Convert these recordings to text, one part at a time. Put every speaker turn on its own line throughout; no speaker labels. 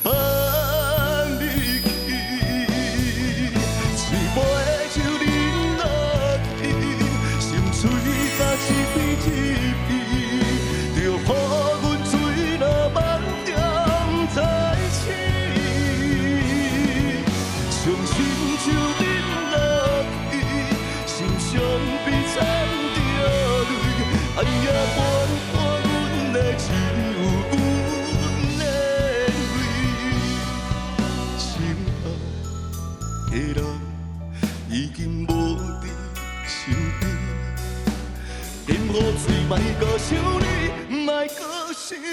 放你去，嘴巴的酒啉落去，心碎甲一片一片，就予阮水若梦中再醒，伤心就忍落去，心伤悲惨着泪，暗夜伴伴阮的手。的人已经无伫身边，任何罪莫搁想你，莫搁想你。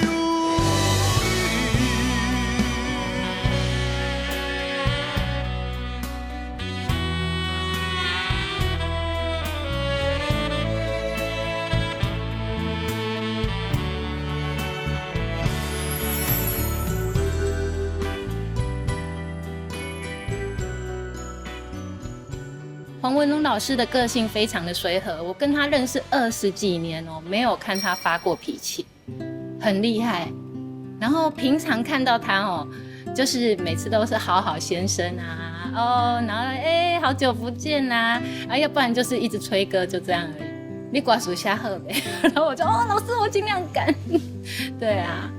黄文龙老师的个性非常的随和，我跟他认识20几年哦，没有看他发过脾气，很厉害。然后平常看到他哦，就是每次都是好好先生啊，哦，然后好久不见啦，要不然就是一直吹歌，就这样而已。你挂属下喝呗，然后我就老师我尽量赶，对啊，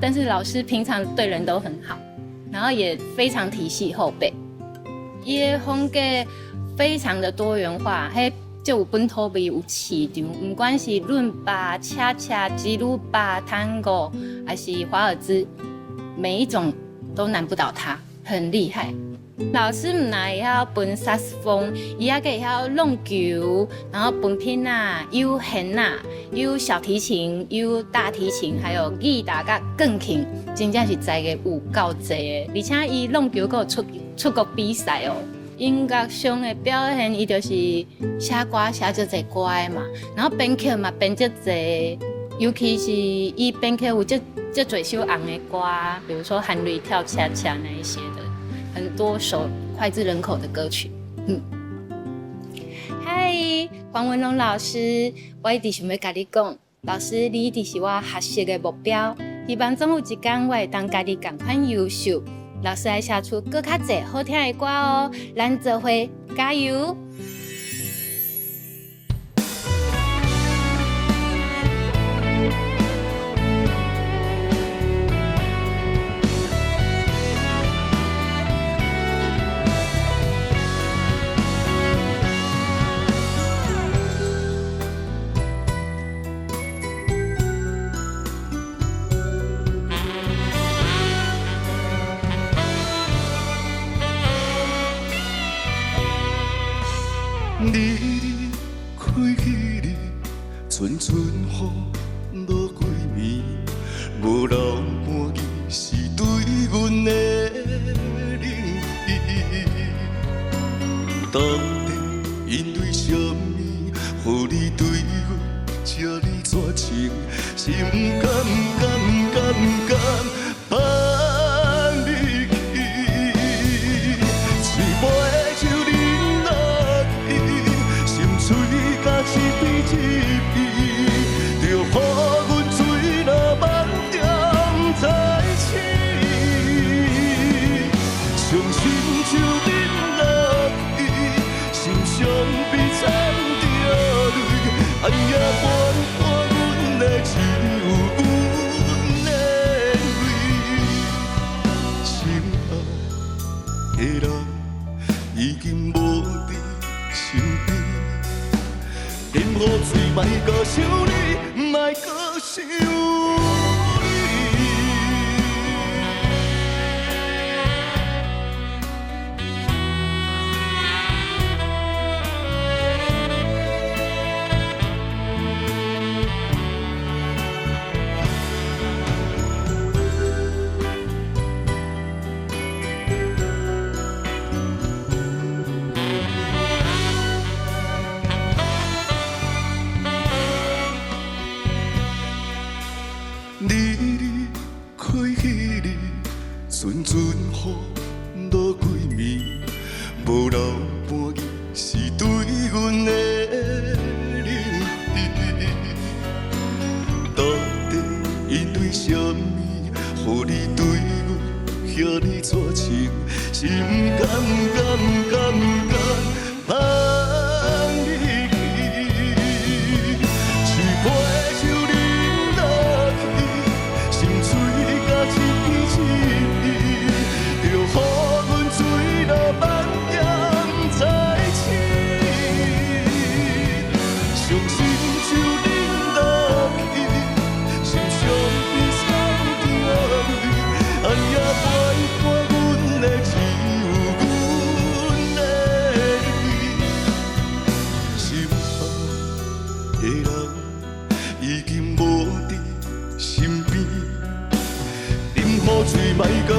但是老师平常对人都很好，然后也非常体系后辈，也风格非常的多元化，就有本土味有市场，不管是伦巴、恰恰、吉鲁巴、探戈，还是华尔兹，每一种都难不倒他，很厉害。老师唔但会晓分萨克斯风，伊还可以晓弄球，然后分片啊，有弦啊，有小提琴，有大提琴，还有吉他甲钢琴，真正是才艺有够济的。而且伊弄球还有出国比赛哦。音乐上的表现，伊就是写歌写足侪歌的嘛，然后编曲嘛编足侪，尤其是伊编曲有足侪首红的歌，比如说《韩瑞跳恰恰》那一些的，很多首脍炙人口的歌曲。嗨，黄文龙老师，我一直想要甲你讲，老师你一直是我学习的目标，希望总有一天我会当家己同款优秀。老师爱写出更较侪好听的歌哦，咱做伙加油！
你开去你，阵阵雨落几暝，无留半字是对阮的冷意。到底因为什么，予你对我这呢绝情？是不甘放你去，嘴巴的酒啉落去，心碎甲一片一片，就予阮水若梦中再醒，伤心就忍落去，心伤悲惨着泪，暗夜伴伴阮的只有阮的泪，心爱的人已经无伫身边，任何罪莫搁想你，莫搁想你。你开去你，阵阵雨落几暝，无留半字是对阮的冷意。到底因为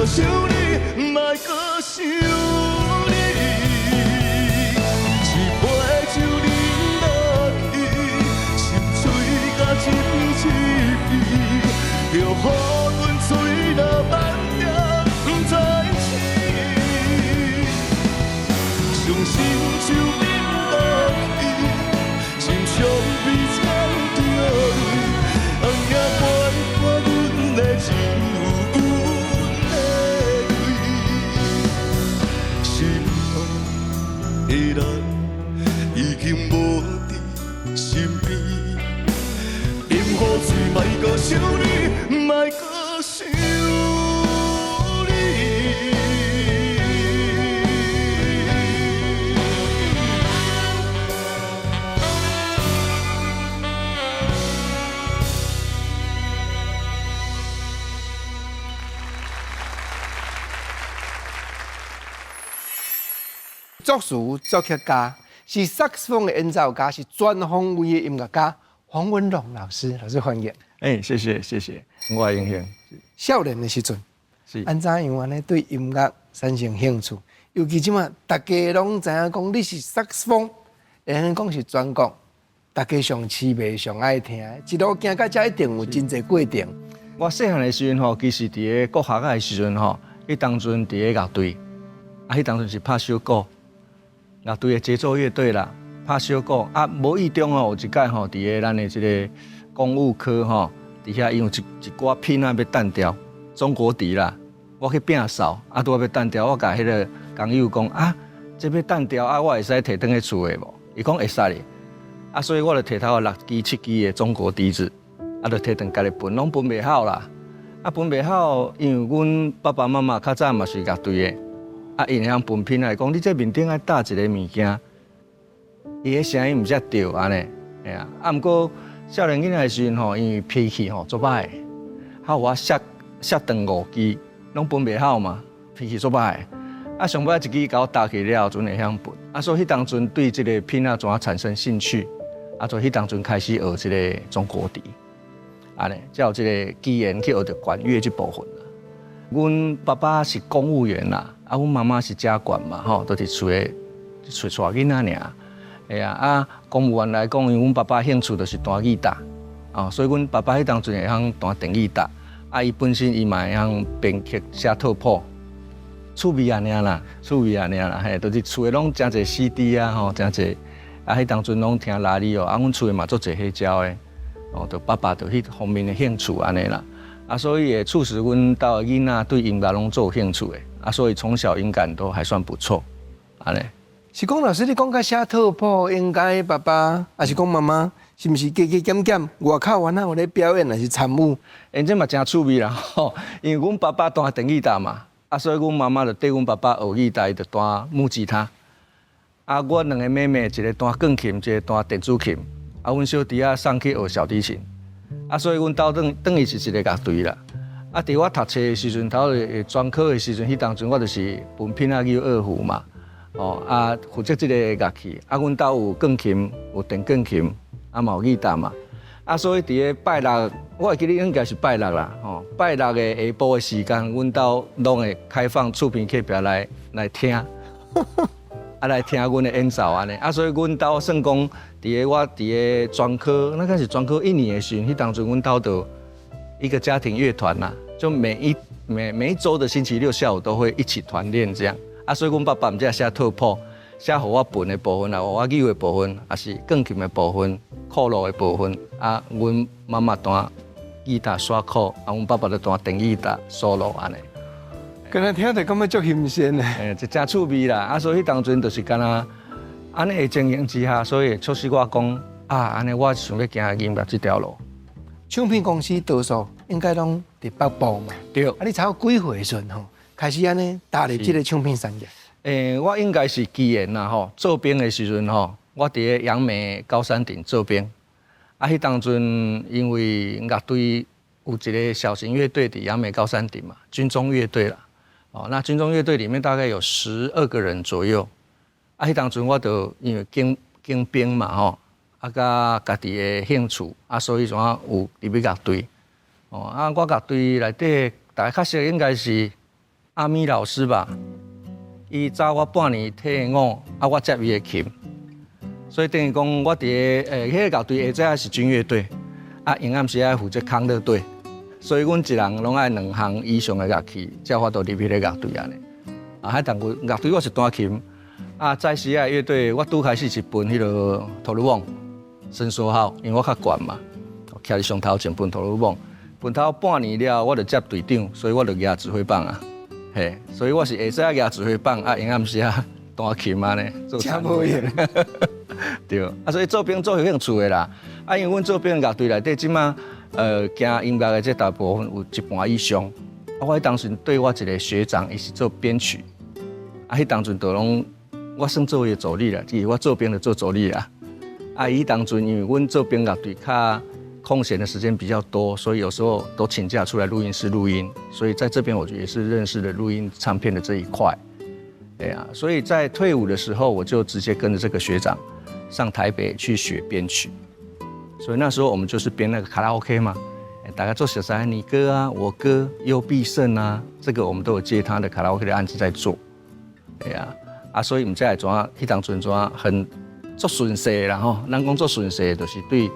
搁想你，莫搁想你。一杯酒饮落去，心碎甲一片一片，又予阮醉了半点不知醒。伤心就饮落去，心伤悲惨着泪，红也陪伴阮的只有阮的泪。心爱的人已经无伫身边，饮好醉，莫搁想你，莫搁想你。
作词作曲家，是萨克斯风的演奏家，是全方位的音乐家。黄文龙老师，老师欢迎。
谢谢，我的荣幸。
少年的时阵，
是
安怎样安尼对音乐产生兴趣？尤其即马，大家拢知影讲你是萨克斯风，会晓讲是专攻，大家上痴迷、上爱听，一路行到遮一定有真侪过程。
我细汉的时阵吼，其实伫个国学的时阵吼，迄当阵伫个乐队，迄当阵是拍小鼓。乐队的节奏乐队啦，拍小鼓无意中有一届吼，伫个咱的即个公务科吼，伫遐因有一挂片要弹掉，中国笛啦，我去摒扫，拄要弹掉，我甲迄个工友讲这要弹掉我会使摕转去厝的无？伊讲会使哩，所以我就摕头6支、7支的中国笛子，就摕转家己分，拢分袂好啦，分袂好，因为阮爸爸妈妈较早嘛是乐队的。因会晓分品来讲，你这面顶爱搭一个物件，伊个声音毋则对安尼，毋过少年囡仔的时阵吼，因为脾气吼足歹，有我摔断5支，拢分袂好嘛，脾气足歹。上尾一支甲我搭起了，阵会晓分。所以迄当阵对即个品怎啊产生兴趣，所以迄当阵开始学即个中国笛，安尼，才有即个机缘去学着管乐这部分啦。阮爸爸是公务员啦。阮妈妈是家管嘛，都是厝诶带囡仔尔。公务员来讲，因为阮爸爸兴趣就是弹吉他，所以阮爸爸迄当阵会晓弹电吉他。伊本身伊嘛会晓编曲、写套谱，趣味安尼啦，都是厝诶拢真侪 CD 真侪。迄当阵拢听拉力阮厝诶嘛做侪黑胶诶，就爸爸就迄方面诶兴趣安尼啦。所以也促使阮家囡仔对音乐拢做有兴趣诶。所以从小音感都还算不错，安尼。
是讲老师，你讲甲写套谱，应该爸爸还是讲妈妈，是毋是加加减减外口原来有咧表演，还是参与？
这嘛真趣味啦，因为阮爸爸弹电吉他嘛，所以阮妈妈就缀阮爸爸学吉他，伊就弹木吉他。我2个妹妹，一个弹钢琴，一个弹电子琴。阮小弟送去学小提琴。所以阮家等于是一个乐队啦。伫我读册的时阵，头专科的时阵，迄当阵我就是分品去二胡嘛，负责即个乐器。阮家有钢琴，有电钢琴，嘛有吉他嘛。所以伫个拜六，我会记得应该是拜六啦，拜六的下晡的时间，阮家拢会开放厝边客别来听，来听阮的演奏安尼。所以阮家算讲，我伫个专科，那开始专科1年的时阵，迄当阵阮家就一个家庭乐团啦。就每一周的星期六下午都会一起团练这样。所以阮爸爸毋只写套谱，写互我分的部分互我扭的部分，也是钢琴的部分、鼓路的部分。阮妈妈弹吉他刷鼓，阮爸爸就弹电吉他 solo 安尼。
刚才听着感觉足新鲜的。
这真趣味啦。所以当阵就是敢若安尼的情形之下，所以促使我讲安尼我想要行音乐这条路。
唱片公司多数应该拢伫北部嘛，
对。
你才有几岁时阵开始安尼踏入这个唱片产业？
我应该是机缘啦做兵的时阵我伫个杨梅高山顶做兵。迄当阵因为乐队有一个小型乐队伫杨梅高山顶嘛，军中乐队啦。那军中乐队里面大概有12个人左右。迄当阵我就因为经兵嘛甲家己的兴趣所以怎有入去乐队。我乐队内底大家较熟应该是阿咪老师吧，伊早我半年退伍，啊，我接伊的琴，所以等于讲我伫迄个乐队下只是军乐队，啊，营暗时爱负责康乐队，所以阮一人拢爱2项以上的乐器，才有法度入迄个乐队安尼。啊，迄当阵乐队我是弹琴，啊，在时啊乐队我拄开始是分迄个陀螺网、伸缩号，因为我较悬嘛，徛伫上头前分陀螺网，分头半年了，我就接队长，所以我就举指挥棒啊。嘿，所以我是会使举指挥棒啊，营暗时啊弹琴安尼，做
真无用。
对，啊，所以做兵做有兴趣的啦。啊，因为阮做兵乐队内底，即马行音乐的这大部分有一半以上。啊，我迄当时对我一个学长，伊是做编曲，啊，迄当阵就拢我算做伊的助理啦，就是我做兵的做助理啦。啊，伊当阵因为阮做兵乐队较空闲的时间比较多，所以有时候都请假出来录音室录音。所以在这边我觉得也是认识了录音唱片的这一块。对啊，所以在退伍的时候，我就直接跟着这个学长上台北去学编曲。所以那时候我们就是编那个卡拉 OK 嘛，大家做小三你歌啊，我歌，又必胜啊，这个我们都有接他的卡拉 OK 的案子在做。对啊，所以我们再来怎啊，迄当阵怎啊，很做顺势啦吼，咱讲做顺势，就是对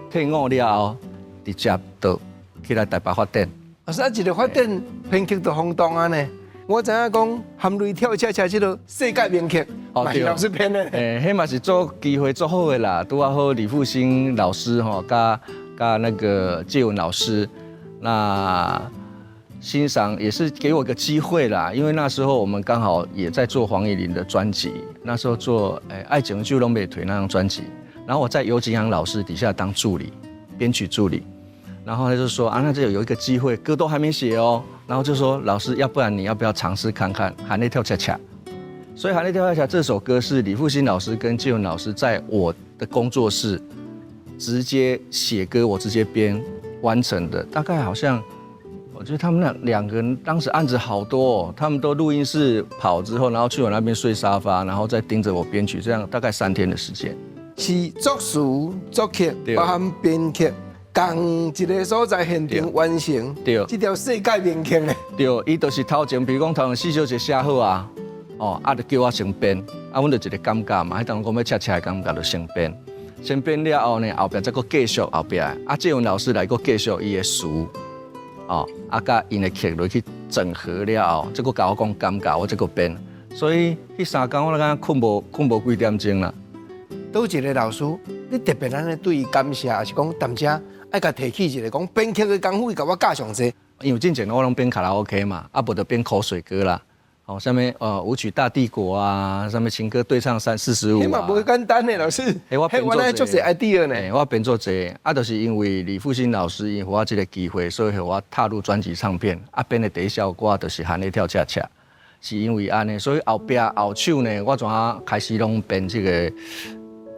退伍了后，直接就起来台北发展。
啊，是啊，一个发展编曲就轰动啊呢。我知影讲含泪跳恰恰这个世界名曲，嘛是老师编的。
迄嘛是做机会做好的啦，拄好李复兴老师吼，加那个介文老师，那欣赏也是给我个机会啦，因为那时候我们刚好也在做黄义玲的专辑，那时候做爱情就拢袂退那张专辑，然后我在尤景阳老师底下当助理，编曲助理，然后他就说啊，那这有一个机会，歌都还没写哦，然后就说老师，要不然你要不要尝试看看含泪跳恰恰？所以含泪跳恰恰这首歌是李复兴老师跟介文老师在我的工作室直接写歌，我直接编完成的，大概好像。我觉得他们那2个人当时案子好多哦，他们都录音室跑之后，然后去我那边睡沙发，然后再盯着我编曲，这样大概3天的时间。
是作词、作曲，包含编曲，同一个所在现场完成。
对，
这条世界名曲呢。
对，伊就是头前，比如讲头前4小节写好啊，哦，就叫我先编，阮就一个感觉嘛，迄当讲要恰恰的感觉就先编，先编了后呢，后壁再搁继续后壁，介文老师来搁继续伊的词。哦，甲因的曲落去整合了后，再个甲我讲感觉，我再个编，所以迄3天我敢困无几点钟啦。
倒一个老师，你特别安尼对伊感谢，还是讲谈者爱甲提起一个讲编曲的功夫，甲我教上济。
因为之前我拢编卡拉 OK 嘛，无就编口水歌啦。哦，上面舞曲大帝国啊，上面情歌对唱345啊。迄嘛无简单的老师，我编
做些 idea 呢。
我编做这，就是因为李复兴老师因给我这个机会，所以我踏入专辑唱片。编的第一首歌就是含泪跳恰恰，是因为安尼，所以后手呢，我怎开始拢编这个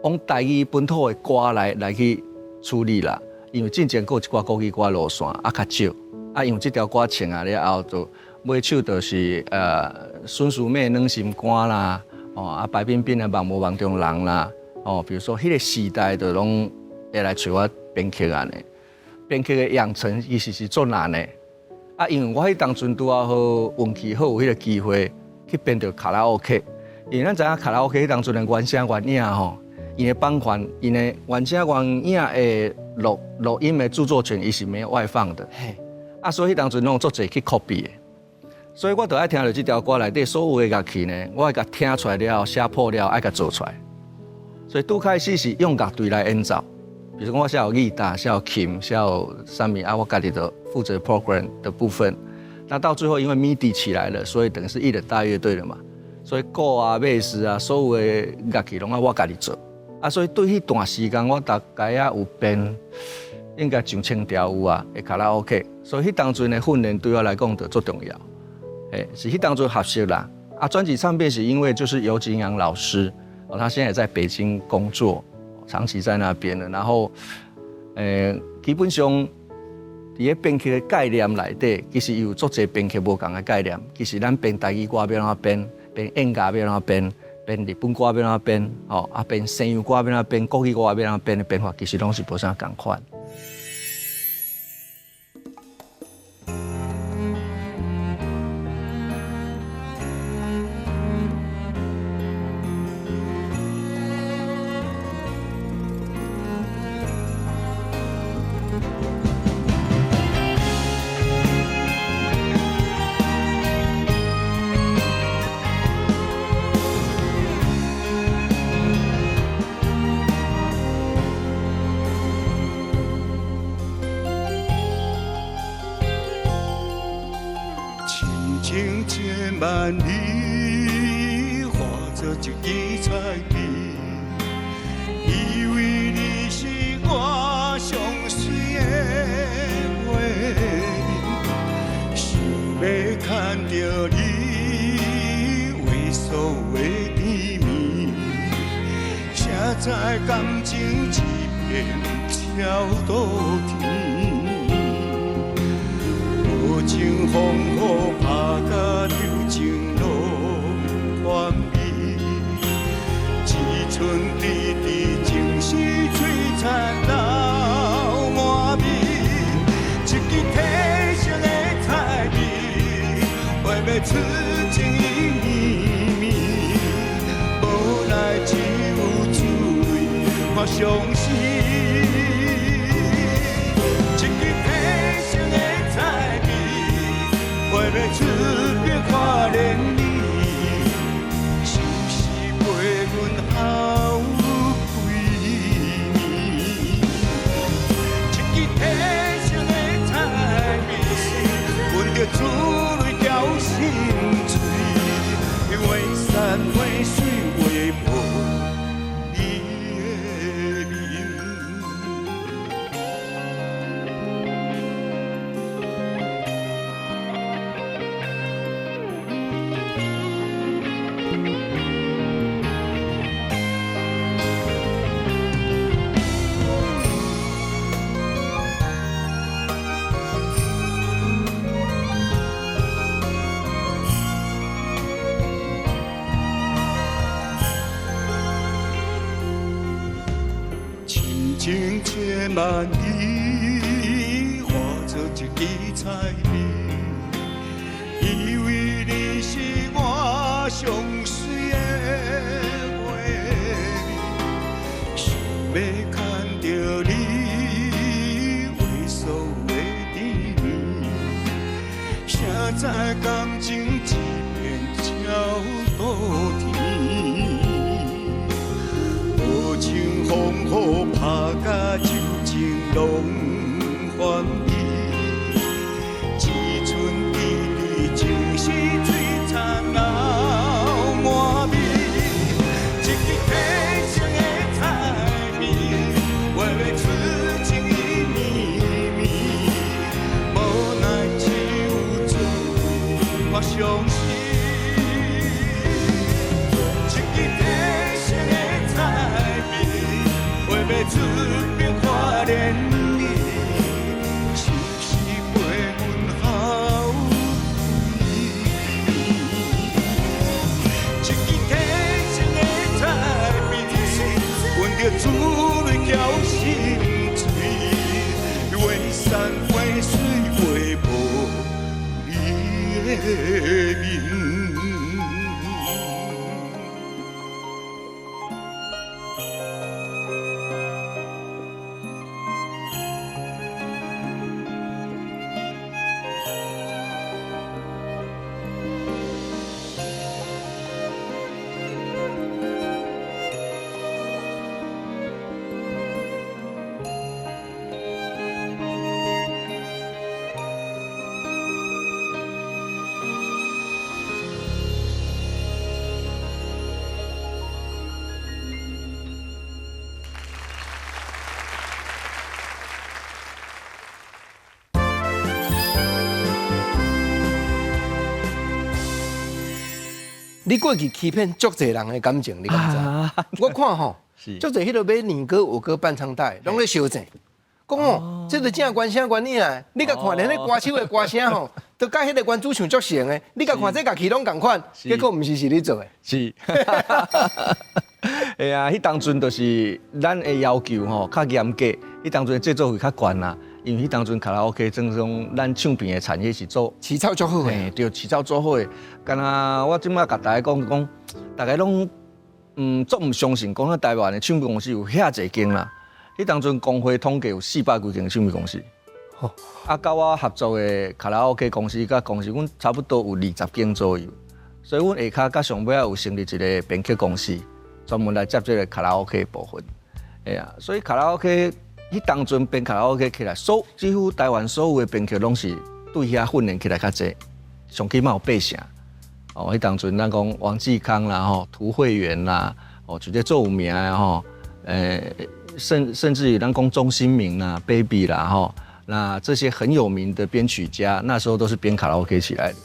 往台语本土的歌来去处理啦。因为之前有一寡国语歌路线较少，因为这条歌唱了后就。尾首就是孙淑美软心肝啦，白冰冰的梦无梦中人啦，比如说迄个时代就拢会来找我编曲安尼，编曲的养成其实是做难的，因为我迄当阵拄好运气好有迄个机会去编到卡拉 OK， 因为咱知影卡拉 OK 迄当阵的原声原影吼，因的版权，因的原声原影的录音的著作权伊是没有外放的，所以迄当阵拢做侪去 copy 的。所以我就爱听到这条歌内底所有的乐器呢，我爱甲听出来了，写谱了，爱甲做出来。所以拄开始是用乐队来演奏，比如讲我写有吉他，写有琴，写有啥物我家己就负责 program 的部分。那到最后因为 MIDI 起来了，所以等于是一人大乐队了嘛。所以鼓啊、贝斯啊，所有的乐器拢我家己做。所以对迄段时间我大概有编应该上千条有啊，的卡拉 OK。所以迄当阵的训练对我来讲就足重要。是去当作学习啦。专辑唱片是因为就是尤景阳老师，他现在也在北京工作，长期在那边了。然后，基本上，伫个编曲的概念内底，其实有足侪编曲无同的概念。其实咱编台语歌要怎编，编演歌要怎编，编日本歌要怎编，编西洋歌要怎编，国语歌要怎编的编法，其实拢是无啥共款。
万里，化作一支彩笔，以为你是我上水的画面，想要看到你为所的甜蜜，谁知感情一片超多天。无情风雨拍甲流情拢完美，只剩滴滴情丝璀璨流满面，一支体色的彩笔，画要出情意绵绵，无奈只有水看伤心。画要出笔看连你，是不是陪阮好几年？一支体色的彩笔，闻着珠泪掉心碎，画山画水画无你的面。情千万里，化作一支彩笔，以为你是我上水的画面，想要看到你为所的甜蜜，谁知感情一片超多天。无情风雨拍甲旧情拢翻起，只剩滴滴情丝璀璨流满面。一支体色的彩笔，画要出情意绵绵，无奈只有做我伤心。要出笔看连你，是不是陪阮好几年？一支体色的彩笔，闻着珠泪掉心碎，画山画水画无你的面。
你过去欺骗足侪人的感情，你敢知？我看吼，足侪迄个买年歌、有歌伴唱带，拢咧相争，讲哦，这个正关啥关你啊？你甲看连迄歌手的歌声吼，都甲迄个原主唱足像的。你甲看这乐器拢共款，结果毋是你做的。
是。哎呀，迄当阵就是咱的要求吼较严格，迄当阵制作费较悬啦。因为迄当阵卡拉 OK 正宗咱唱片的产业是做
起草足好
诶，对，起草做好诶。干那我即摆甲大家讲，大家拢足毋相信，讲台湾的唱片公司有遐侪间啦。迄当阵工会统计有400几间唱片公司。
哦，
啊，甲我合作的卡拉 OK 公司，甲公司阮差不多有20间左右。所以阮下骹甲上尾有成立一个编曲公司，专门来接这个卡拉 OK 的部分。哎呀，所以卡拉 OK。迄当阵编卡拉 OK 起来，几乎台湾所有的编曲拢是对遐训练起来较济，上起码有8成。哦，迄当阵咱讲王继康啦，吼，涂慧源啦，哦，直接做有名的吼，甚至于咱讲钟兴民啦、Baby 啦，吼，那这些很有名的编曲家，那时候都是编卡拉 OK 起来的，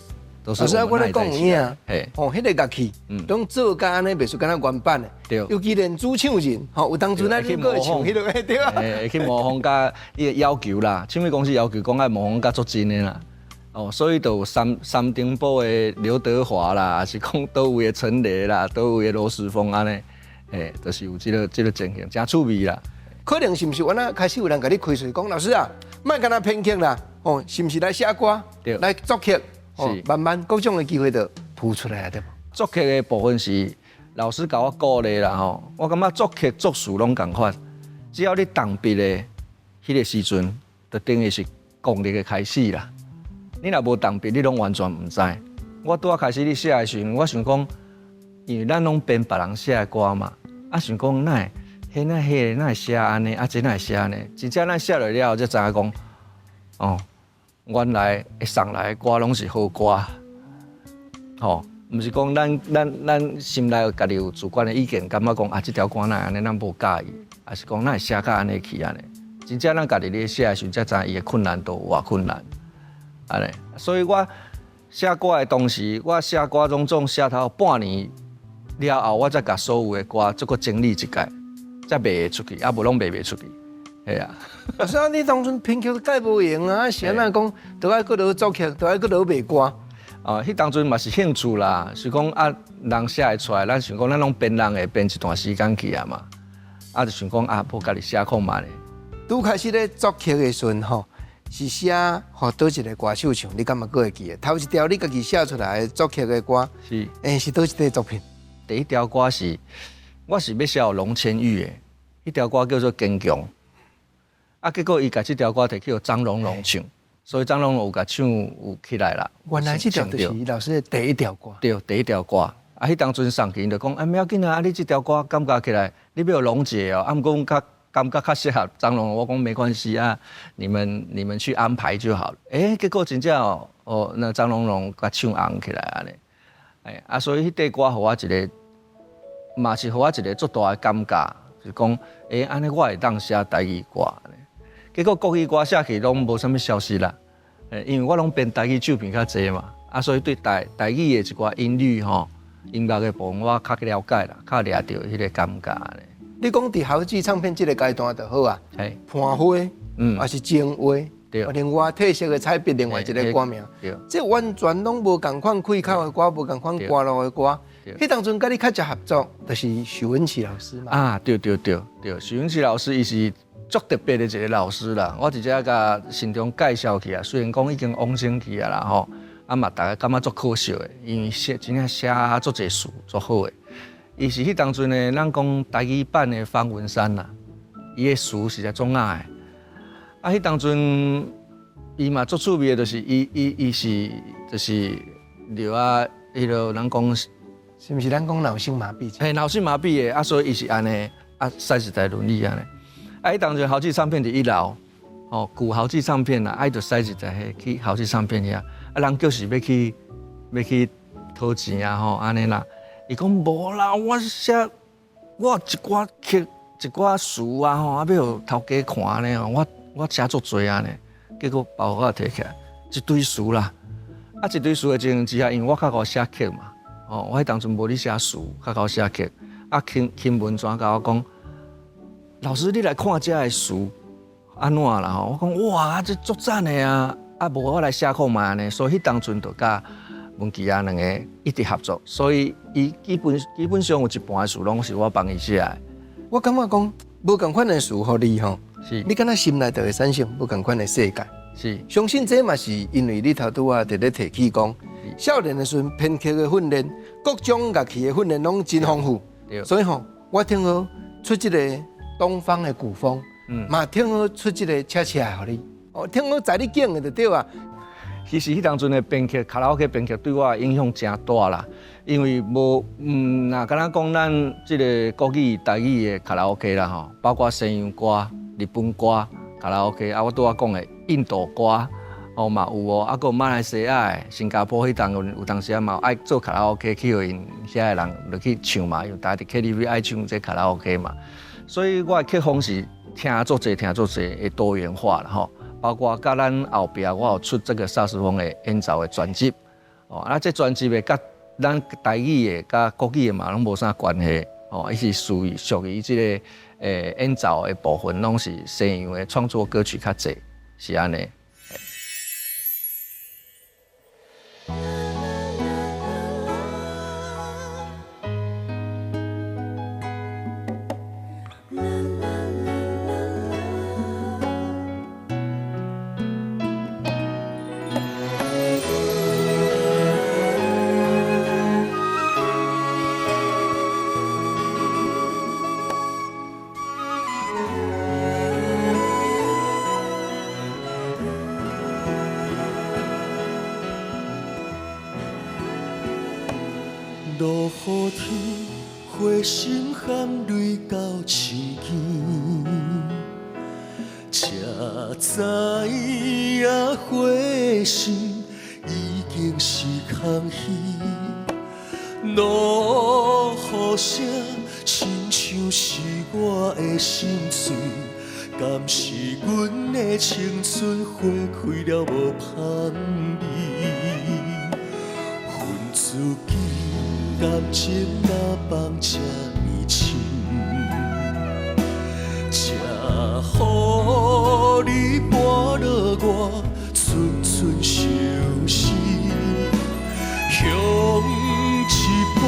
都是我们那一代起来的。嘿，
哦，迄个乐器，拢做甲安尼袂输敢若原版的，
对，
尤其连主唱人，吼，有当初咱去唱迄个，对啊，
会去模仿甲伊个要求啦，唱片公司要求讲爱模仿甲足真的啦。哦，所以就有三丁堡的刘德华啦，还是讲倒位的陈雷啦，倒位的罗时丰安尼，就是有这个情形，真趣味啦。
可能是毋是原来开始有人甲你开水讲，老师啊，莫干那编曲啦，哦，是毋是来写歌，来作曲，哦，慢慢各种的机会就浮出来，对无？
作曲的部分是老师甲我鼓励啦吼，我感觉作曲作词拢共款，只要你当笔的迄个时阵，就等于是功力的开始啦。你若无当笔，你拢完全唔知。我拄啊开始咧写的时阵，我想讲，因为咱拢编别人写的歌嘛，啊想讲哪会写安尼，啊这哪会写安尼？真正咱写落了后，才知影讲，哦，原来会上来的歌拢是好歌，吼，毋是讲咱心内家己有主观的意见，感觉讲啊这条歌哪安尼，咱无介意，还是讲哪会写甲安尼去安尼？真正咱家己咧写的时阵，才知影伊的困难度有偌困难。安尼，所以我写歌的同时，我写歌总写头半年了后，我才甲所有的歌做个整理一届，才卖出去，啊无拢卖袂出去，系啊。
老师啊，你当初编曲介无用啊，是安那讲，都爱搁落作曲，都爱搁落卖歌。
迄当阵嘛是兴趣啦，是讲啊人写会出来，咱想讲咱拢编人会编一段时间去啊嘛，啊就想讲啊，无家己写看卖咧。
拄开始咧作曲的时阵吼。是写互倒一个歌手唱，你敢嘛会记的？头一条你家己写出来的作曲的歌，是倒一个作品。
第一条歌是，我是要写龙千玉的，迄条歌叫做《坚强》。啊，结果伊把这条歌摕去张荣荣唱，所以张荣荣有甲唱有起来啦。
原来这条就是老师的第一条歌。
对，第一条歌。啊，迄当阵上去就讲，啊，不要紧啊，你这条歌感觉起来，你要龙姐哦，啊，毋过感觉较适合张荣，我讲没关系啊，你们去安排就好了。结果真正哦，那张荣荣甲唱红起来安尼，啊，所以迄块歌互我一个，嘛是互我一个足大的感觉，就是讲，安尼我会当写台语歌。结果国语歌写起拢无啥物消息啦，因为我拢编台语唱片较济嘛，啊，所以对台语的一寡音律吼，音乐的部分我较了解啦，较掠到迄个感觉咧。
你讲伫豪记唱片这个阶段就好啊，盘花，还是精花，另外特色的彩笔，另外一个歌名，这完全拢无共款开口的歌，无共款歌路的歌。迄当阵甲你较食合作，就是许文琪老师嘛。啊，
对，许文琪老师伊是足特别的一个老师啦。我直接甲信中介绍去啊，虽然讲已经往生去啊啦吼，啊嘛大家感觉足可惜的，因为真正写足侪词，足好的。伊是迄当阵的，咱讲台语版的方文山啦，伊的词实在总爱的。啊，迄当阵伊嘛足趣味的，就是伊是就是留啊，迄个咱讲是
毋是咱讲脑性麻痹？
嘿，脑性麻痹的，啊，所以伊是安尼，啊，驶一台轮椅安尼。啊，迄当阵豪记唱片伫1楼，哦，旧豪记唱片啦，啊，伊就驶一台去豪记唱片遐，啊，人就是要去讨钱啊，吼，安尼啦。伊讲无啦，我一寡曲一寡词啊吼，啊要互头家看呢，我写足多啊呢。结果包我摕起来一堆词啦，啊一堆词的情形之下，因为我较好写曲嘛，哦，我迄当阵无咧写词，较好写曲。啊，钦文转甲我讲，老师你来看这个词安怎啦吼？我讲哇，这足赞的啊！啊，无我来写看卖呢，所以迄当阵就甲文琪啊两个一直合作，所以伊基本上有一半的词拢是我帮伊写的。
我感觉讲无共款的词互你吼，
是
你敢若心内就会产生无共款的世界。
是，
相信这嘛是因为你头拄啊伫咧提起讲，少年的时阵编曲的训练，各种乐器的训练拢真丰富。所以吼，我听好出这个东方的古风，嘛听好出这个恰恰互你，哦，听好在你讲的就对啊。
其实迄当阵的编曲，卡拉 OK 编曲对我的影响真大啦。因为那敢若讲咱这个国语、台语的卡拉 OK 啦吼，包括西洋歌、日本歌、卡拉 OK 啊，我拄仔讲的印度歌，哦嘛有哦，啊，还有马来西亚的、新加坡迄当有当时啊嘛爱做卡拉 OK 去互因遐的人落去唱嘛，因为大家伫 KTV 爱唱这卡拉 OK 嘛，所以我的曲风是听足侪的多元化啦吼，包括甲咱后壁我有出这个萨克斯风的演奏的专辑，哦，啊这专辑的甲咱台语的、甲国语的嘛拢无啥关系，哦，伊是属于这个演奏的部分，拢是西洋的创作歌曲较侪，是安尼。
落雨天，花心含泪到青天，才知影花心已经是空虚。落雨声，亲像是我的心碎，敢是阮的青春花开了无香味？恨自己。感情若放这呢深，才予你搬落我寸寸相思，用一杯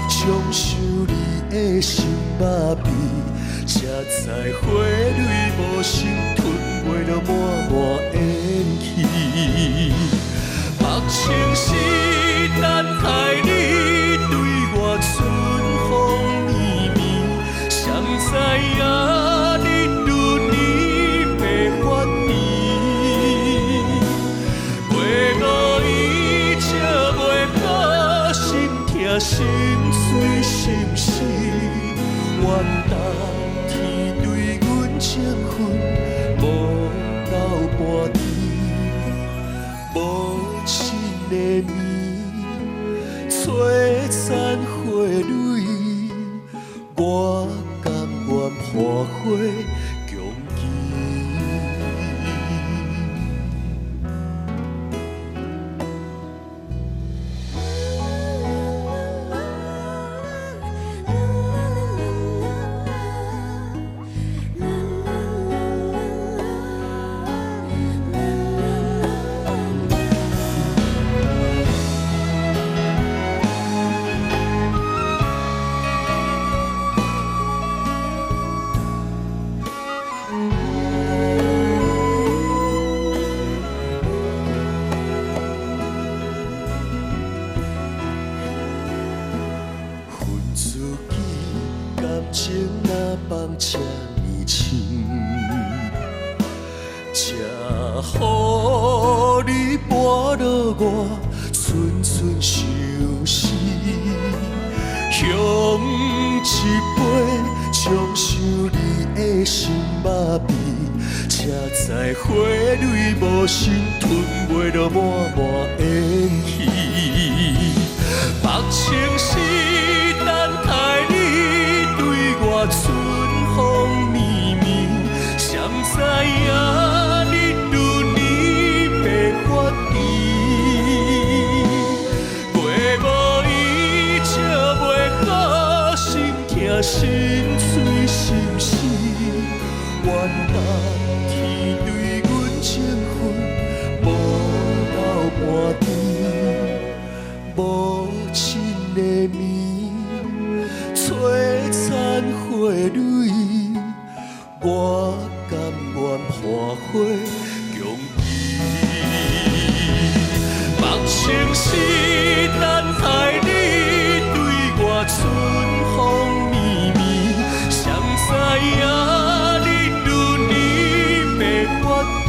冲上你的心肉味，才知花蕊无心吞袂了满满怨气，目睭是等待你。春风绵绵，谁知影你如年白发鬓，月无伊才袂好，心痛心碎心死，怨答天对阮情分无到半点，无情的暝，璀璨。花蕊，我甘愿破花强求。情若放这呢深，才予你搬落我寸寸相思，用一杯冲上你的心肉味，才知花蕊无心吞袂了满满怨气，目睭是等待你。春风绵绵，谁知影你如年白发鬓，月无伊才袂好，心痛心碎心死，怨答天对阮情分无到半点，无情的暝，璀璨。花蕊，我甘愿破花强求，目睭是等待你对我春风绵绵，谁知影你如年白发鬓，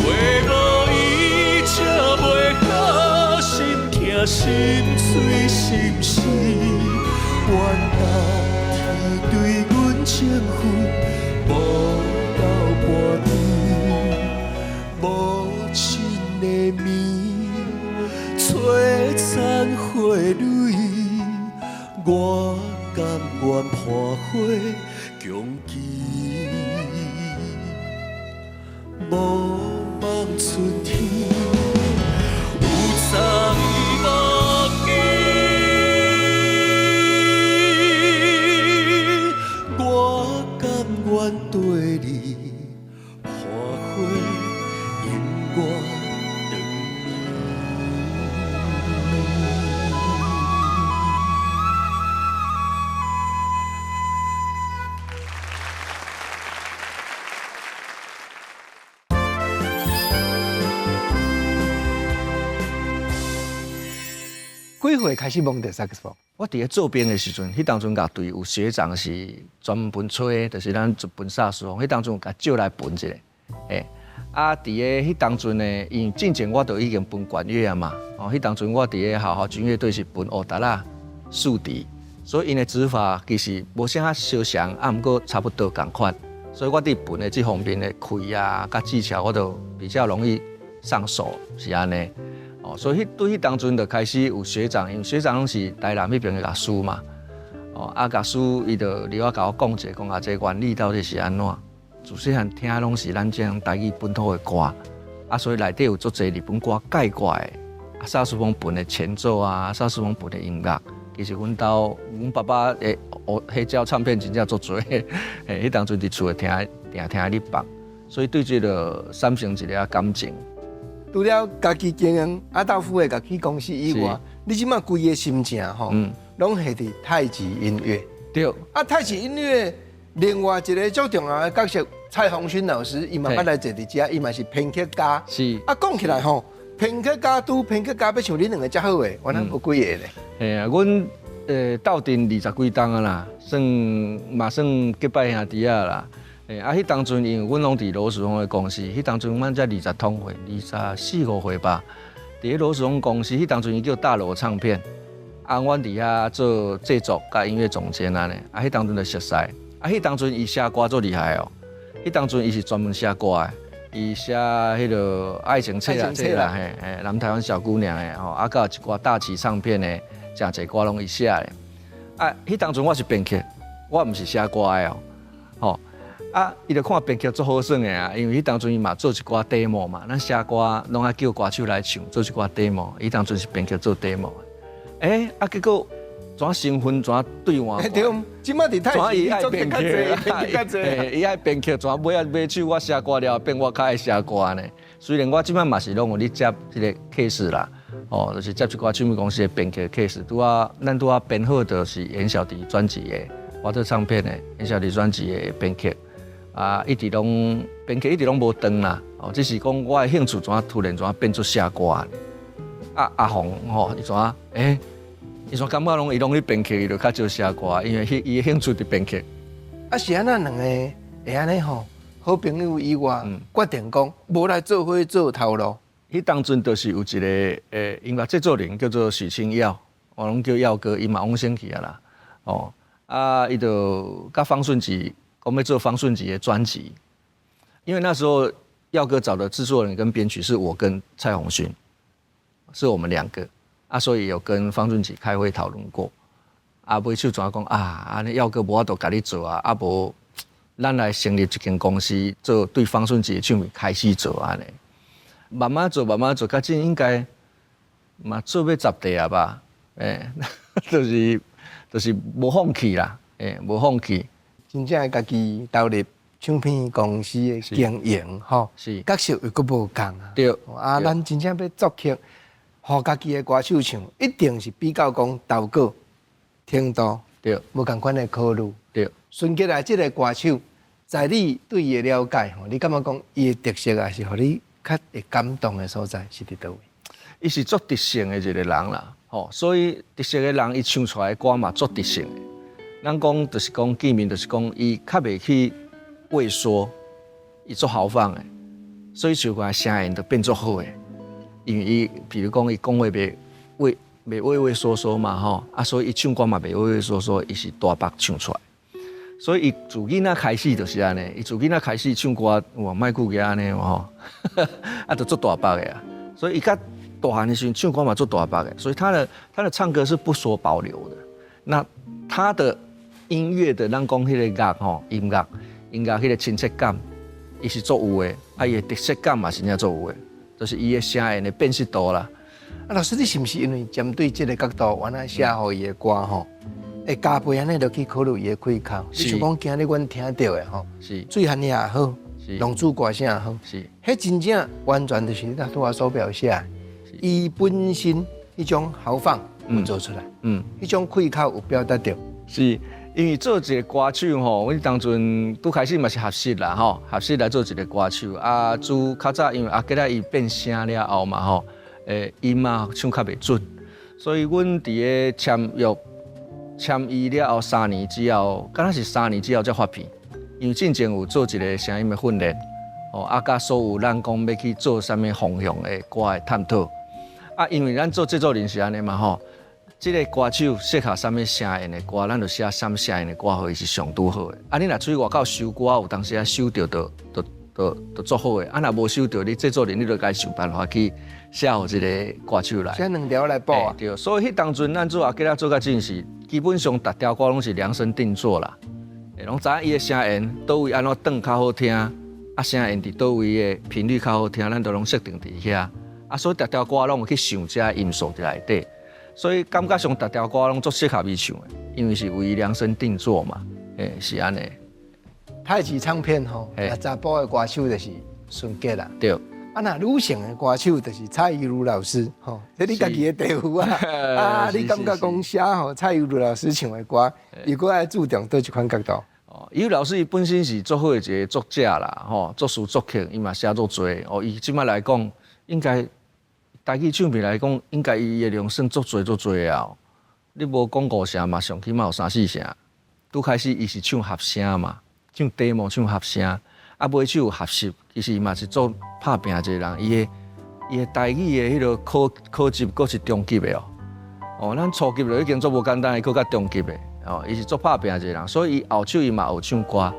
月无伊才袂好，心痛心碎心死。怨答天对阮情分无到半点，母亲的面，璀璨花蕊，我甘愿破花强旗。无望春天，有早已忘记，我甘愿对你破花，永远长
几岁开始摸到萨克斯风？
我伫咧做兵的时阵，迄当阵甲队有学长是专门分吹，就是咱分萨克斯风。迄当阵有甲叫来分一下，伫咧迄当阵呢，因为进前我都已经分管乐啊嘛。迄当阵我伫咧校军乐队是分欧达啦、竖笛，所以因的指法其实无啥相像，毋过差不多共款。所以我伫分的这方面的开啊、甲技巧，我都比较容易上手，是安尼。所以对迄当阵就开始有学长，因为学长拢是台南迄边的教师嘛，教师伊就嚟我甲我讲者，讲这原理到底是安怎？自细汉听拢是咱这样台语本土的歌，所以内底有足侪日本歌改过的，萨克斯风本的前奏啊，萨克斯风本的音乐，其实阮爸爸的黑胶唱片真正足多，迄当阵伫厝听咧放，所以对这个产生一个感情。
除了家己经营阿道夫的家己公司以外，你即马规个心情吼，拢系伫太极音乐。
对。
太极音乐另外一个最重要的角色，蔡宏勋老师，伊嘛捌来坐伫遮，伊嘛是编曲家。
是。
讲起来吼，编曲家编曲家要像恁两个遮好诶，我能有几个咧？
嘿啊，阮斗阵20几档啊啦，嘛算结拜兄弟啊啦。迄当阵因为阮拢伫罗时丰的公司，迄当阵阮才20通岁，24、5岁吧。伫罗时丰公司，迄当阵伊叫大楼唱片，阮伫遐做制作甲音乐总监安尼。迄当阵就熟悉。迄当阵伊写歌足厉害哦。迄当阵伊是专门写歌的，伊写迄个爱情册啦，南台湾小姑娘的吼，甲一寡大旗唱片的，诚侪歌拢伊写的。迄当阵我是编曲，我毋是写歌的哦，吼。伊就看编曲足好耍的啊，因为迄当阵伊嘛做一寡 demo 嘛，咱写歌拢爱叫歌手来唱，做一寡 demo。伊当阵是编曲做 demo 的。结果怎身份怎对换？
对，即马伫太极
伊做编曲，伊爱编曲，怎买手我写歌了，变我较爱写歌呢。虽然我即摆嘛是拢有咧接迄个 case 啦，就是接一寡唱片公司的编曲 case。咱拄仔编好的是严小迪专辑的，华特唱片的严小迪专辑的编曲。一直拢编曲一直拢无断啦，只是讲我的兴趣突然变做写歌呢。阿宏伊伊感觉伊拢去编曲，伊就较少写歌，因为伊的兴趣伫编曲。
是安那两个会安尼吼，好朋友以外，决定讲无来做伙做头路。
迄当阵就是有一个音乐制作人叫做许清耀，我拢叫耀哥，伊嘛往生去啊啦。伊就甲方顺吉。我们做方顺吉的专辑，因为那时候耀哥找的制作人跟编曲是我跟蔡宏勋，是我们两个所以有跟方顺吉开会讨论过。尾手怎讲安尼耀哥无法度甲你做无咱来成立一间公司做对方顺吉的唱片开始做安尼，慢慢做，较真应该嘛做要10地啊吧，就是无放弃啦，无放弃。
真正家己投入唱片公司的经营，吼，角色又佫无共啊。
对。
咱真正要作曲，互家己的歌手唱，一定是比较讲投稿、程度，
对，
无共款的考虑。
对。
顺吉来，这个歌手，在你对伊的了解，吼，你感觉讲伊的特色啊，是互你较会感动的所在是伫倒位？
伊是足特性的一个人啦，所以特色的人，伊唱出来的歌嘛足特性的。咱讲就是讲见面，就是讲伊较袂去畏缩，伊足豪放的，所以唱歌声音就变足好的。因为伊，比如讲伊讲话袂畏畏缩缩嘛，所以伊唱歌嘛袂畏畏缩缩，伊是大白唱出来。所以伊自囡仔开始就是安尼，伊自囡仔开始唱歌，哇，卖顾个安尼吼，啊，就做大把的啊。所以伊较大汉的时候唱歌嘛做大把的，所以他的唱歌是不所保留的。那他的音乐的咱讲迄个乐吼，音乐迄个亲切感，伊是做有的，啊，伊的特色感嘛是真做有的，就是伊的声音的辨识度啦。
啊，老师，你是不是因为针对这个角度，原来写好伊的歌吼，会加倍安尼就去考虑伊的开口？你像讲今日阮听到的吼，
是
水汉也好，龙珠歌声也好，
是，
迄真正完全就是你拄仔所表现，伊本身迄种豪放有做出来，迄种开口有表达到。
是因为做一个歌手吼，阮当阵拄开始嘛是合适啦吼，合适来做一个歌手啊。自较早因为阿吉拉伊变声了后嘛吼。音嘛唱较袂准，所以阮伫个签约了后3年之后，敢若是3年之后才发片。因为之前有做一个声音的训练，啊，甲所有咱讲要去做啥物方向的歌的探讨。啊，因为咱做制作人是安尼嘛吼，即个歌手适合啥物声音的歌，咱就写啥物声音的歌，互伊是上拄好的。啊，你若出去外口收歌，有当时啊收到就做好的。啊，若无收到，你制作人你就该想办法去。写好一个歌手来，
写2条来补啊。
对，所以迄当阵咱做阿吉拉做甲真是，基本上逐条歌拢是量身定做啦。拢知影伊的声音倒位安怎转较好听，啊声音伫倒位的频率较好听，咱都拢设定伫遐。啊，所以逐条歌拢有去想这因素伫内底，所以感觉上逐条歌拢足适合伊唱的，因为是为量身定做嘛。是安尼。
太极唱片吼，查甫的歌手就是孙杰啦。
对。
啊，那女性的歌手就是蔡依如老师，吼，这你家己的地位啊。啊，你感觉讲写吼蔡依如老师唱的歌，如果爱注重倒一款角度？
哦，依如老师伊本身是做好的一个作者啦，吼，作词作曲伊嘛写作多。哦，伊即摆来讲，应该台语唱片来讲，应该伊的量算作多啊。你无广告声嘛，上起码有3-4声。拄开始伊是唱合声嘛，唱 demo 唱合声。啊，尾手有合适，其实伊嘛是做拍拼一个人，伊的台语的迄个考级，阁是中级的哦。哦，咱初级就已经做无简单，伊阁较中级的哦。伊是做拍拼一个人，所以伊后手伊嘛有唱歌，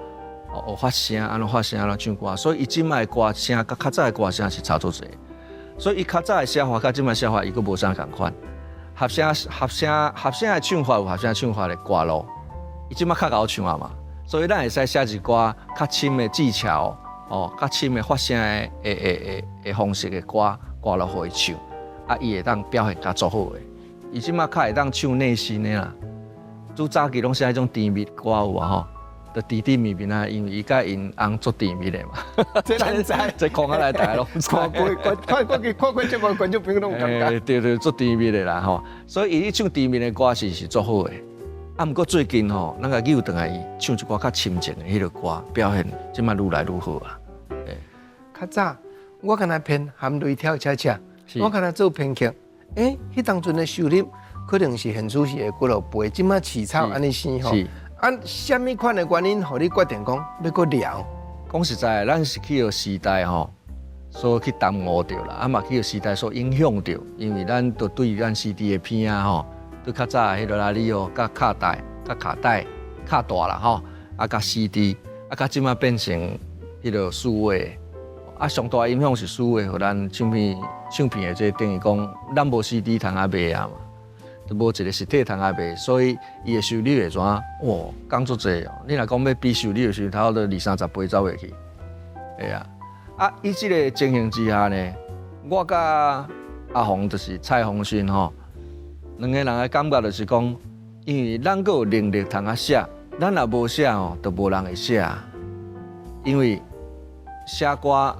学发声，安怎发声，安怎唱歌。所以伊即摆的歌声，甲较早的歌声是差足侪。所以伊较早的写法，甲即摆写法，伊阁无啥共款。合声的唱法有合声唱法的歌路，伊即摆较好唱啊嘛。所以咱会使写一歌较深的技巧，较深的发声的方式的歌落互伊唱，啊，伊会当表现较足好的。伊即马较会当唱内心的啦。拄早期拢写迄种甜蜜歌有啊吼，就甜甜蜜蜜啊，因为伊甲因翁做甜蜜的嘛。
这难知，
这看下来大家拢知。
看过节目观众朋友拢有感觉。
对，做甜蜜的啦吼，所以伊唱甜蜜的歌是足好的。啊，毋过最近吼，咱个又等来唱一寡较深情的迄个歌，表现即摆愈来愈好啊。
较早我敢若编含泪跳恰恰，我敢若做编剧，迄当阵的收入可能是现主是会几落倍，即摆起草安尼生吼。啊，什么款的原因，互你决定讲要搁聊？
讲实在，咱是去个时代吼，所去耽误着啦，啊嘛去个时代所影响着，因为咱都对咱 CD 的片啊吼。对较早迄落拉里哦，甲卡带、甲卡带、卡大啦吼，啊甲 CD， 啊甲即马变成迄落数位，啊上大影响是数位，互咱唱片的这等于讲，咱无 CD 通啊卖啊嘛，都无一个实体通啊卖，所以伊的收入会怎？哇，降足济哦！你若讲要比收入的时候，差不多20-30倍走下去，会啊。啊，以即个情形之下呢，我甲阿红就是蔡宏勋吼。两个人的感觉就是讲，因为咱阁有能力通啊写，咱若无写哦，就无人会写。因为写歌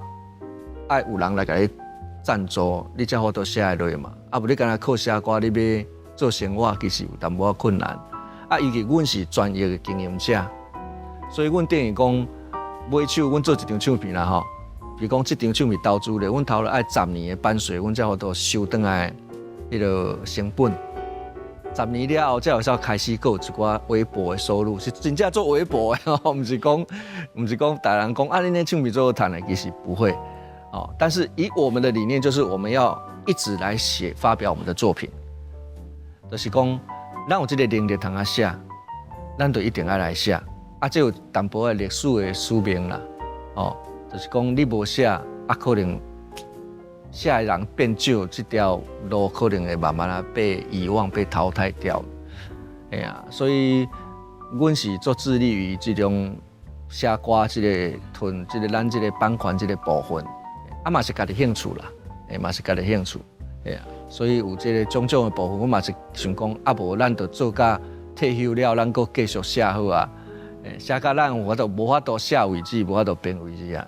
爱有人来甲你赞助，你才好多写会落嘛。啊，无你干那靠写歌，你要做生活，其实有淡薄仔困难。啊，尤其阮是专业的经营者，所以阮等于讲买手，阮做一张唱片啦吼。比如讲，这张唱片投资咧，阮投了爱10年的版税，阮才好多收回来迄个成本。10年了后，才有才开始有一寡微薄的收入，是真正做微薄的哦，毋是讲大人讲啊，你那唱片做好赚的，其实不会哦。但是以我们的理念，就是我们要一直来发表我们的作品，就是讲，咱有这个能力通啊写，咱就一定要来写，这有淡薄的历史的使命啦，哦，就是讲你无写，可能写的人变少，这条路可能会慢慢被遗忘、被淘汰掉。哎呀，所以阮是做致力于这种写歌这个咱这个版权这个部分，嘛是家己兴趣啦，嘛是家己兴趣，哎呀，所以有这个种种的部分，我嘛是想讲，无咱就做甲退休了，咱搁继续写好啊。写到咱我都无法度写为止，无法度编为止啊。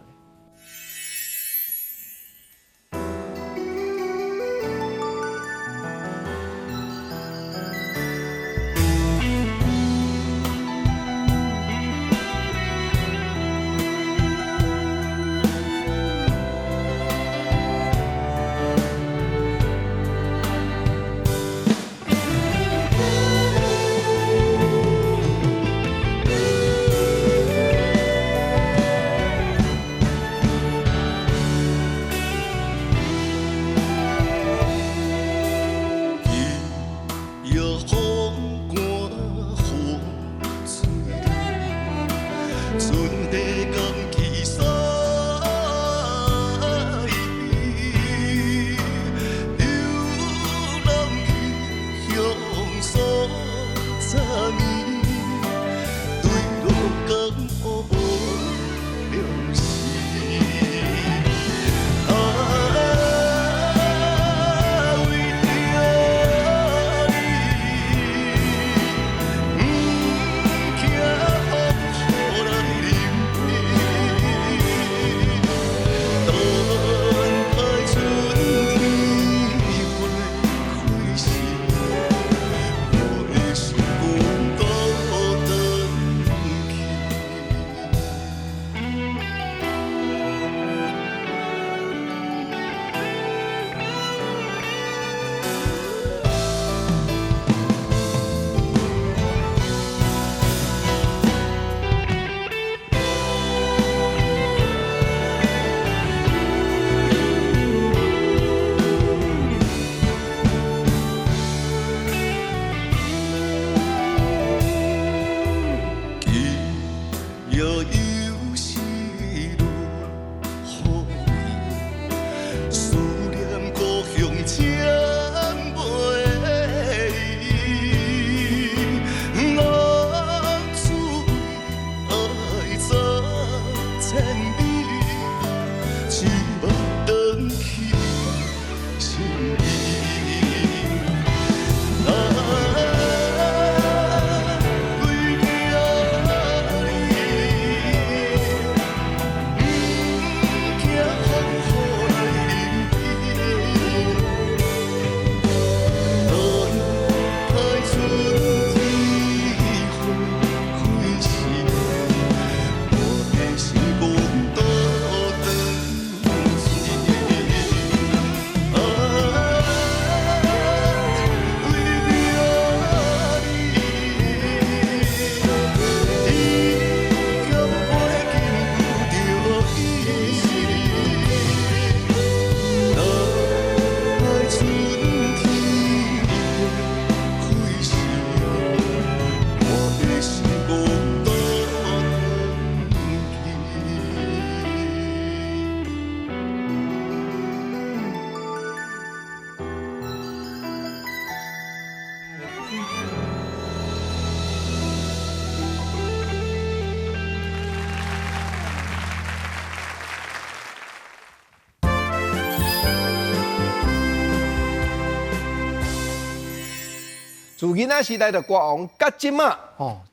自囡仔时代的歌王，甲即马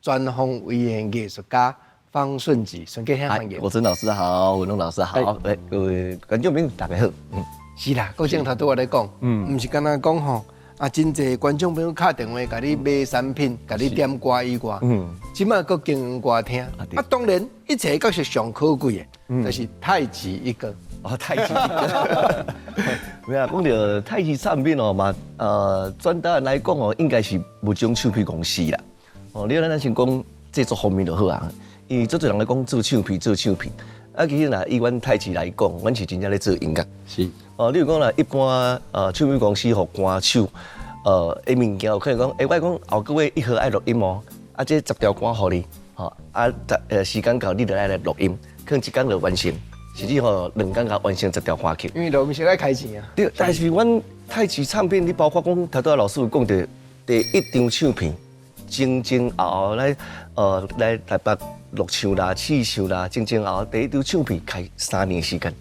专访为艺艺术家方顺吉，顺吉向欢迎。
国珍老师好，文龙老师好，各位观众朋友大家好。
是啦，国正头对我来讲，唔是干那讲吼，真侪观众朋友打电话甲你买产品，甲你点歌以外，即马搁经营歌厅，当然一切都是上可贵的，就是太极一个。
太极，没有讲到太极产品哦嘛，专单来讲哦，应该是无种唱片公司啦。你咱先讲制作方面就好啊，因为做人来讲做唱片，其实以阮太极来讲，阮是真正咧做音乐。是。例如讲啦，一般唱片公司和歌手，的物件有可能讲，我讲后个月1号爱录音哦，这10条歌互你。吼时间到你就来录音，可能一天就完成，甚至吼2天就完成一条花曲。
因为录音是爱开钱啊。
对，但是阮太极唱片，你包括讲头拄老师有讲的第一张唱片，前后来来台北录唱啦、试唱啦，前后第一张唱片开3年时间。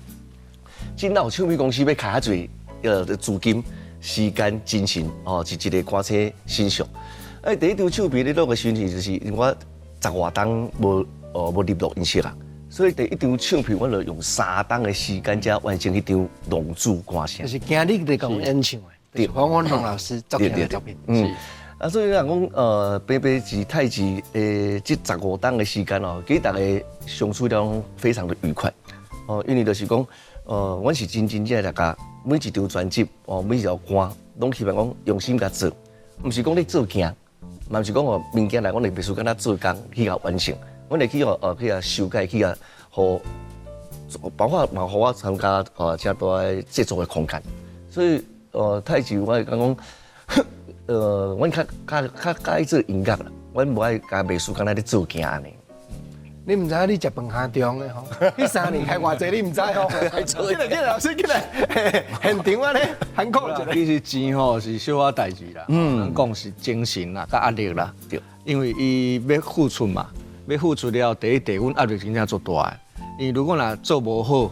真有唱片公司要开遐侪资金、时间、精神是一个歌星身上。第一张唱片你录的时阵就是我10外档无入录音室啦，所以第一张唱片我就用3档的时间才完成一张龙珠歌声。
就是今日在讲演唱的，就是黄文龙老师作曲的作品。
所以人讲白白吉太极这15档的时间给大家相处了非常的愉快。因为就是讲阮是真正大家每一张专辑每一条歌，拢希望讲用心甲做，毋是讲你做件，嘛毋是讲物件来，阮会必须跟他做工去甲完成，阮会去去甲修改，去甲互，包括嘛互我参加遮大个制作的空间，所以太极我讲阮较爱做音乐啦，阮无爱甲艺术敢若咧做件安尼。
你唔知你食饭下中的吼？你3年开偌济，你唔知吼？进来，老师进来，现场啊咧，喊苦一下。
其实钱吼是小可代志啦，咱讲是精神啦、甲压力啦，对，因为伊要付出嘛，要付出了第一，阮压力真正足大的。因为如果若做无好，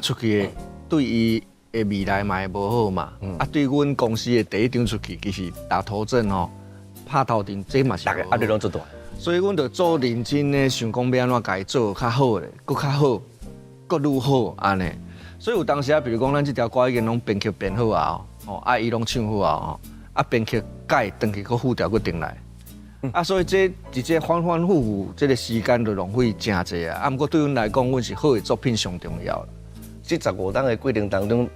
出去的对伊的未来嘛会无好嘛，对阮公司的第一张出去，其实打头阵吼，拍头阵，这嘛是
大家压力拢足大。
所以，阮就做认真的，想讲要安怎家做较好咧，搁较好，搁愈好安尼。所以有当时啊，比如讲咱这条歌已经拢编曲编好啊，伊拢唱好啊，编曲改，转去搁副调搁定来。所以这直接反反复复，这个时间就浪费真济啊。不过对阮来讲，阮是好的作品上重要啦。
这15档的过程当中，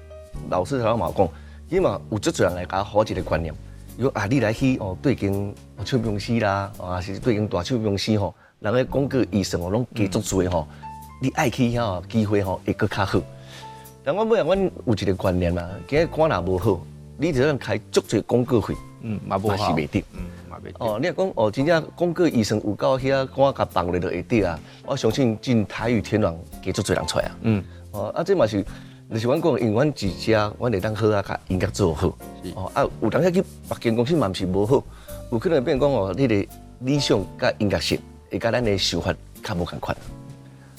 老师头嘛讲，伊嘛有足侪人来甲好一个观念。如果你来去对间唱片公司啦，是对间大唱片公司吼，人个广告医生拢加足多吼，你爱去遐机会会搁较好。但我每阮有一个观念啦，今日歌若无好，你就算开足多广告费，
嘛无
是袂得。
嘛袂得。
你若讲真正广告医生有够遐歌甲放咧就会得啊，我相信进台语天王加足多人出来啊。这嘛是。就是阮讲，因为阮自家，阮会当好甲音乐做好。有当时去别间公司嘛，毋是无好，有可能变讲你的理想甲音乐性，会甲咱的想法较无共款。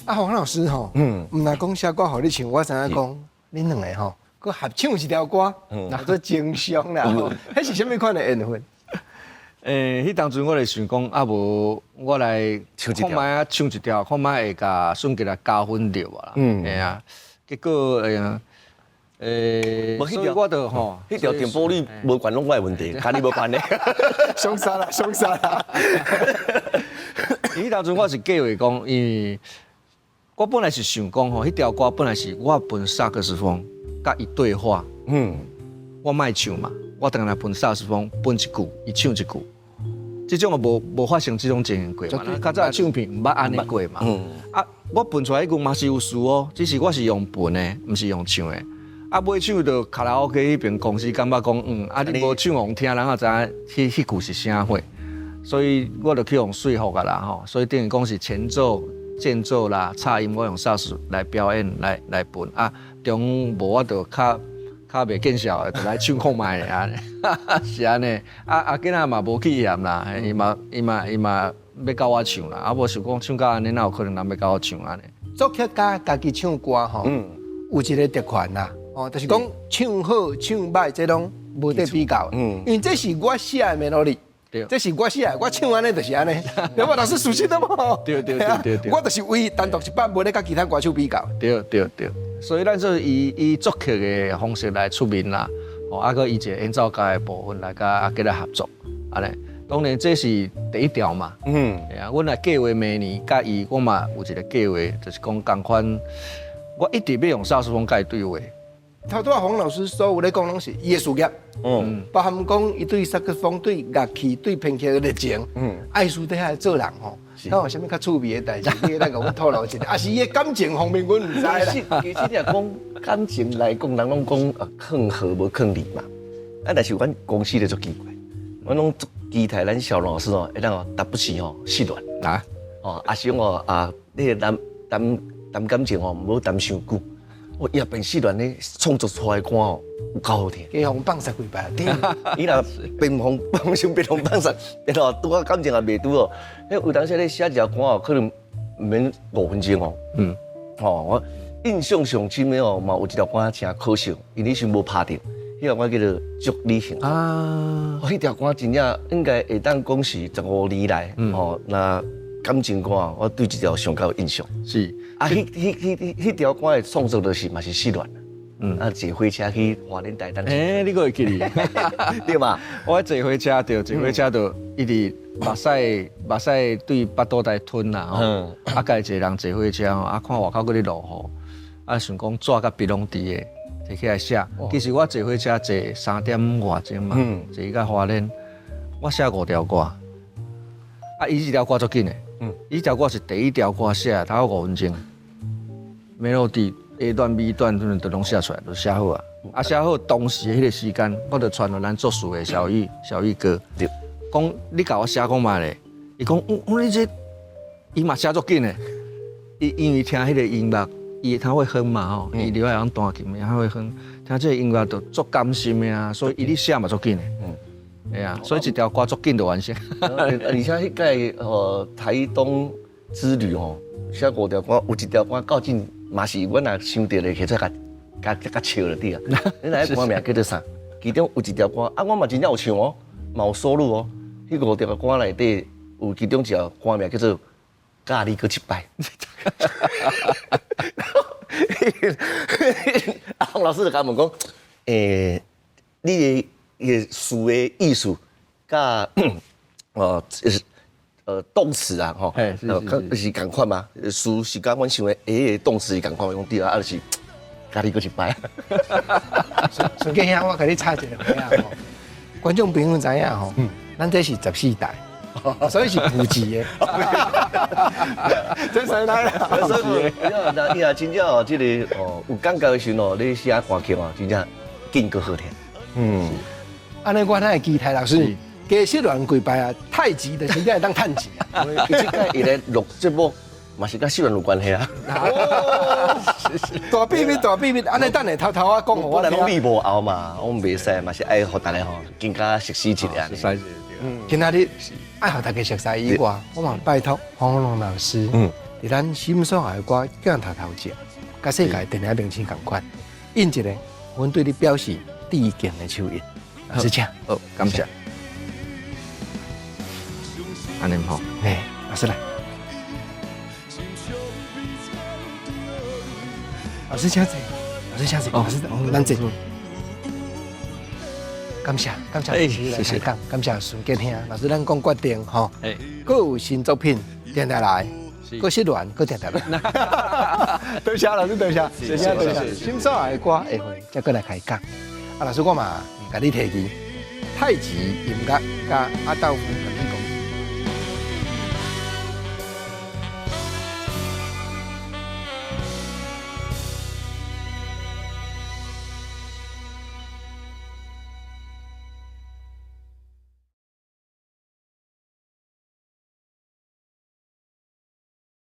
黄老师吼，毋若讲写歌互你唱，我知影讲，恁两个吼，佮合唱一条歌，叫做情商啦。迄是啥物款的缘分？
迄当阵我就想讲，无我来看卖啊唱一条，看卖会甲顺吉来加分着啦。啊。结果所以我就吼，
迄条电波你无关拢我的问题，甲你无关的。
凶杀啦！
迄当阵我是计划讲，因为我本来是想讲吼，迄条歌本来是我分萨克斯风甲伊对话，我卖唱嘛，我当然分萨克斯风分一句，伊唱一句，这种无发生这种情形过嘛，较早唱片毋捌安尼过嘛，我分出来迄句嘛是有事只是我是用分的，毋是用唱的。尾唱就卡拉 OK 迄边公司感觉讲，你无唱互听，人也知影迄句是啥货，所以我就去用说服啦吼。所以等于讲是前奏、间奏啦、插音，我用萨斯来表演来分中无我就较袂见效的，就来唱看卖咧安尼，是安尼。囡仔嘛无去嫌啦，伊嘛要教我唱啦，无想讲唱到安尼，哪有可能人要教我唱安尼？
作曲家家己唱歌吼，有一个特权啦，就是讲唱好唱歹，这拢无得比较。因为这是我写的 melody， 这是我写的，我唱安尼就是安尼。有无老师熟悉的无？对，我就是唯一单独一版，无咧甲其他歌手比较。
对，所以咱说以作曲的方式来出面啦，个以一个演奏家的部分来甲佮来合作，安尼。当然，这是第一条嘛。阮来计划明年甲伊，我嘛有一个计划，就是讲同款，我一直要用萨克斯风甲伊对话。
头拄黄老师所有咧讲拢是伊的事业，包含讲伊对萨克斯风、对乐器、对编曲的热情，爱私底下做人吼，敢有啥物较趣味的代志？你来甲阮透露一下。是伊的感情方面，阮唔知啦。
其实若讲感情来讲，人拢讲劝和无劝离嘛。但是阮公司咧足奇怪，阮拢期待咱小龙老师会当打不起失恋哦，阿雄哦你个谈感情哦，唔好谈伤久。哦，叶变四段咧创作出来的歌哦，有够好听。
给红放十几摆，对。
伊若变红上变红放上，变哦拄啊感情也袂拄哦。迄有当时咧写一条歌哦，可能唔免5分钟哦。哦，我印象上深的哦，嘛有一条歌真可惜，因为是无拍着。迄条歌叫做《祝你幸福》
啊，
迄条歌真正应该会当讲是15年来哦，那感情歌我对这条上较有印象。
是
啊，迄条歌的创作就是嘛是失恋啦。坐火车去花莲台东。
你个会记哩？
对嘛？
我坐火车就一直目屎对巴肚内吞啦吼。啊，家一个人坐火车吼，啊看外口嗰啲落雨，想讲纸甲笔拢伫个，摕起来写。其实我坐火车坐3点外钟嘛，坐到花莲，我写5条歌。伊一条歌足紧的，伊条歌是第一条歌写，大概5分钟。melody A 段 B 段都拢写出来，都写好啊。写好当时迄个时间，我就传到咱作词的小玉哥，讲你甲我写讲嘛咧，伊讲你这伊嘛写足紧的，因为听迄个音乐，伊他会哼嘛吼，伊另外人弹琴的，他会哼，听这个音乐就足甘心的啊，所以伊咧写嘛足紧的。哎呀，所以一条歌足紧就完成。
而且迄个台东之旅吼，写5条歌，有一条歌到今嘛是阮也想到咧，摕出甲笑了滴啊。你那歌名叫做啥？其中有一条歌啊，我嘛真正有唱哦，嘛有收录哦。迄5条歌内底有其中一条歌名叫做《咖喱搁一摆》。阿洪老师就甲问讲，你的词的意思，甲动词啊，吼，是共款嘛？词是甲阮想的动词是共款，用对啊，就是咖喱搁一摆。
孙建兄，我甲你插一个话啊吼，观众朋友知影吼，咱这是14代，所以是普及的。真神来了，
所以你也真正哦，这个有感觉的时候哦，你写歌曲哦，真正劲搁好听。
安尼我哪会记台老师？加失恋几摆啊，太极的真正会当趁钱啊！
其实甲伊咧录节目嘛是甲失恋有关系啊。
大秘密，大秘密，安尼等下偷偷啊讲，
我来拢你无后嘛，我袂使嘛是爱互大家吼更加熟悉一点。
今仔日爱互大家熟悉以外，我嘛拜托黄宏龙老师，伫咱心所爱的歌叫人头食，甲世界电影明星共款，印一个，阮对你表示致敬的手印。老师请，
感谢。安尼吼，
老师来。老师请坐，老师请坐，老师咱坐。感谢老师来开讲，感谢孙建兄老师，咱讲决定吼，佫有新作品定定来，佫失恋佫定定来。多谢老师，多谢，谢谢多谢。心所爱的歌下回再佫来开讲。老师我嘛甲你提议，太极音乐甲阿道夫甲你。